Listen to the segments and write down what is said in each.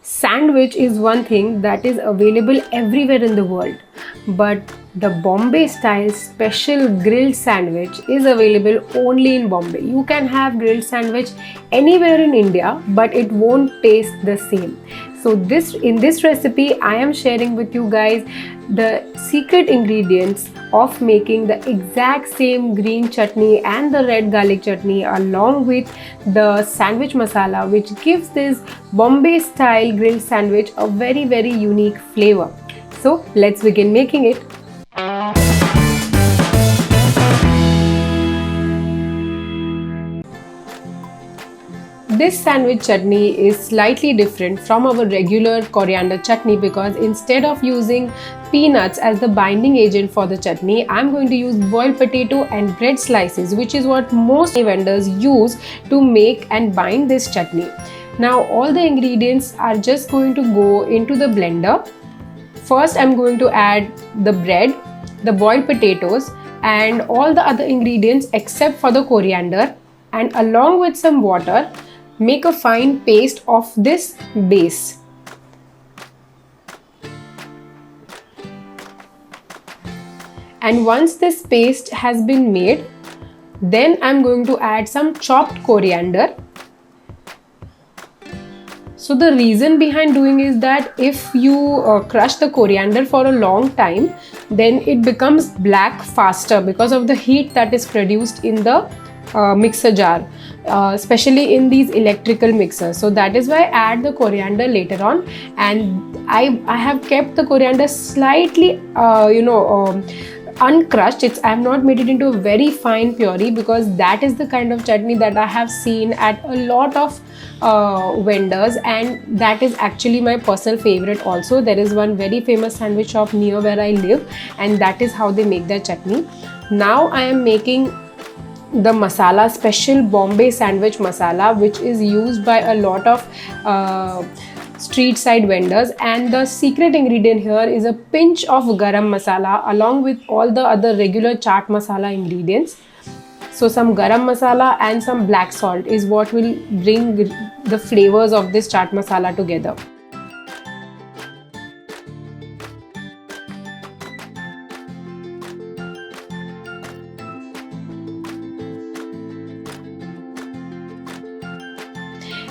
Sandwich is one thing that is available everywhere in the world, but the Bombay style special grilled sandwich is available only in Bombay. You can have grilled sandwich anywhere in India, but it won't taste the same. So in this recipe I am sharing with you guys the secret ingredients of making the exact same green chutney and the red garlic chutney along with the sandwich masala, which gives this Bombay style grilled sandwich a very unique flavor. So let's begin making it. This sandwich chutney is slightly different from our regular coriander chutney because instead of using peanuts as the binding agent for the chutney, I'm going to use boiled potato and bread slices, which is what most vendors use to make and bind this chutney. Now all the ingredients are just going to go into the blender. First I'm going to add the bread, the boiled potatoes and all the other ingredients except for the coriander, and along with some water make a fine paste of this base. And once this paste has been made, then I'm going to add some chopped coriander. So the reason behind doing is that if you crush the coriander for a long time, then it becomes black faster because of the heat that is produced in the mixer jar, especially in these electrical mixers. So that is why I add the coriander later on, and I have kept the coriander slightly uncrushed. I have not made it into a very fine puree because that is the kind of chutney that I have seen at a lot of vendors, and that is actually my personal favorite also. There is one very famous sandwich shop near where I live, and that is how they make their chutney. Now I am making the masala, special Bombay sandwich masala, which is used by a lot of street side vendors, and the secret ingredient here is a pinch of garam masala along with all the other regular chaat masala ingredients. So some garam masala and some black salt is what will bring the flavors of this chaat masala together.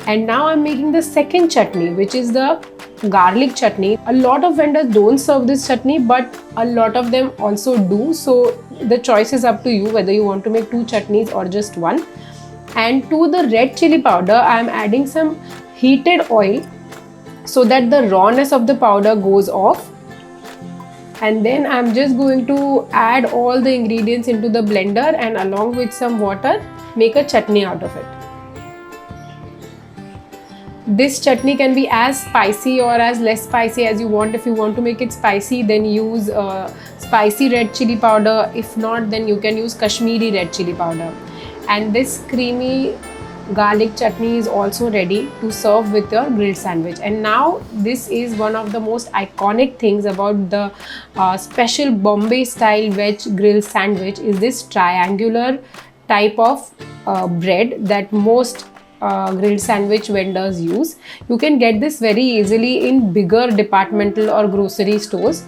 And now I'm making the second chutney, which is the garlic chutney. A lot of vendors don't serve this chutney, but a lot of them also do. So the choice is up to you whether you want to make two chutneys or just one. And to the red chili powder, I am adding some heated oil so that the rawness of the powder goes off. And then I'm just going to add all the ingredients into the blender and along with some water, make a chutney out of it. This chutney can be as spicy or as less spicy as you want. If you want to make it spicy, then use spicy red chili powder. If not, then you can use Kashmiri red chili powder. And this creamy garlic chutney is also ready to serve with your grilled sandwich. And now this is one of the most iconic things about the special Bombay style veg grilled sandwich is this triangular type of bread that most grilled sandwich vendors use. You can get this very easily in bigger departmental or grocery stores,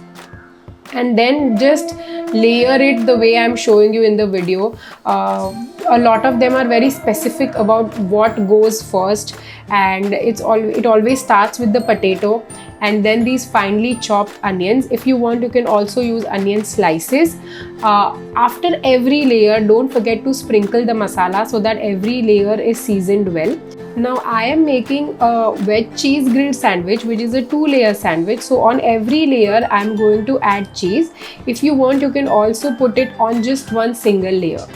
and then just layer it the way I'm showing you in the video. A lot of them are very specific about what goes first, and it always starts with the potato and then these finely chopped onions. If you want, you can also use onion slices. After every layer, don't forget to sprinkle the masala so that every layer is seasoned well. Now I am making a veg cheese grilled sandwich, which is a 2-layer sandwich. So on every layer I am going to add cheese. If you want, you can also put it on just one single layer,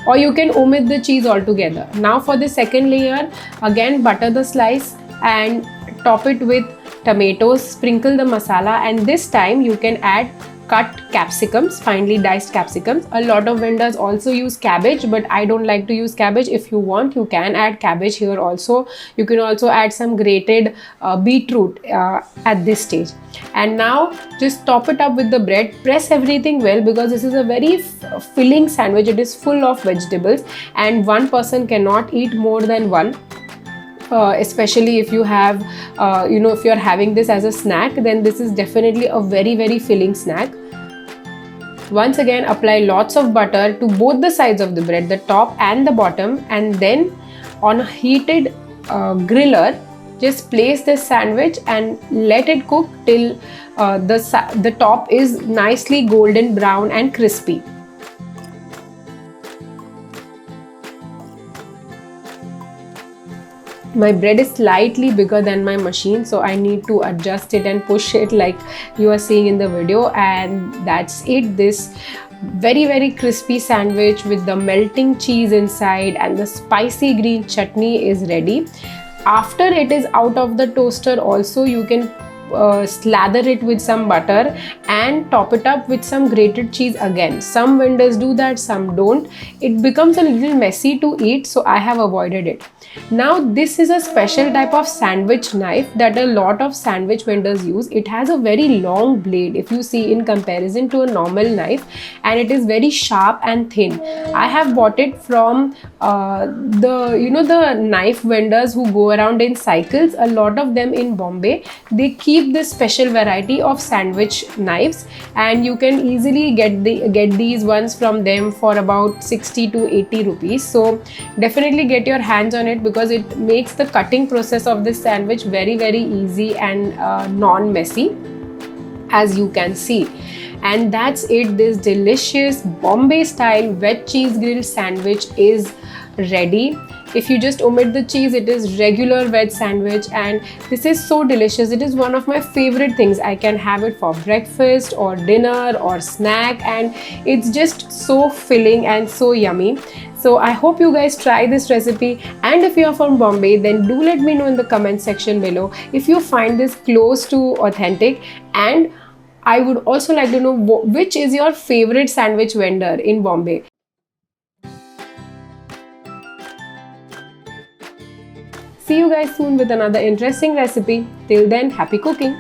or you can omit the cheese altogether. Now for the second layer, again butter the slice and top it with tomatoes, sprinkle the masala, and this time you can add cut capsicums, finely diced capsicums. A lot of vendors also use cabbage, but I don't like to use cabbage. If you want, you can add cabbage here also. You can also add some grated beetroot at this stage. And now just top it up with the bread. Press everything well because this is a very filling sandwich. It is full of vegetables and one person cannot eat more than one. especially if you have if you're having this as a snack, then this is definitely a very, very filling snack. Once again, apply lots of butter to both the sides of the bread, the top and the bottom, and then on a heated griller, just place this sandwich and let it cook till the top is nicely golden brown and crispy. My bread is slightly bigger than my machine, so I need to adjust it and push it like you are seeing in the video, and that's it. This very, very crispy sandwich with the melting cheese inside and the spicy green chutney is ready. After it is out of the toaster also, you can slather it with some butter and top it up with some grated cheese again. Some vendors do that, some don't. It becomes a little messy to eat, so I have avoided it. Now this is a special type of sandwich knife that a lot of sandwich vendors use. It has a very long blade if you see in comparison to a normal knife, and it is very sharp and thin. I have bought it from the knife vendors who go around in cycles. A lot of them in Bombay, they keep this special variety of sandwich knives, and you can easily get these ones from them for about 60 to 80 rupees. So definitely get your hands on it, because it makes the cutting process of this sandwich very, very easy and non-messy, as you can see. And that's it. This delicious Bombay style veg cheese grilled sandwich is ready. If you just omit the cheese, it is regular veg sandwich, and this is so delicious. It is one of my favorite things. I can have it for breakfast or dinner or snack, and it's just so filling and so yummy. So I hope you guys try this recipe, and if you are from Bombay, then do let me know in the comment section below if you find this close to authentic. And I would also like to know which is your favorite sandwich vendor in Bombay. See you guys soon with another interesting recipe. Till then, happy cooking!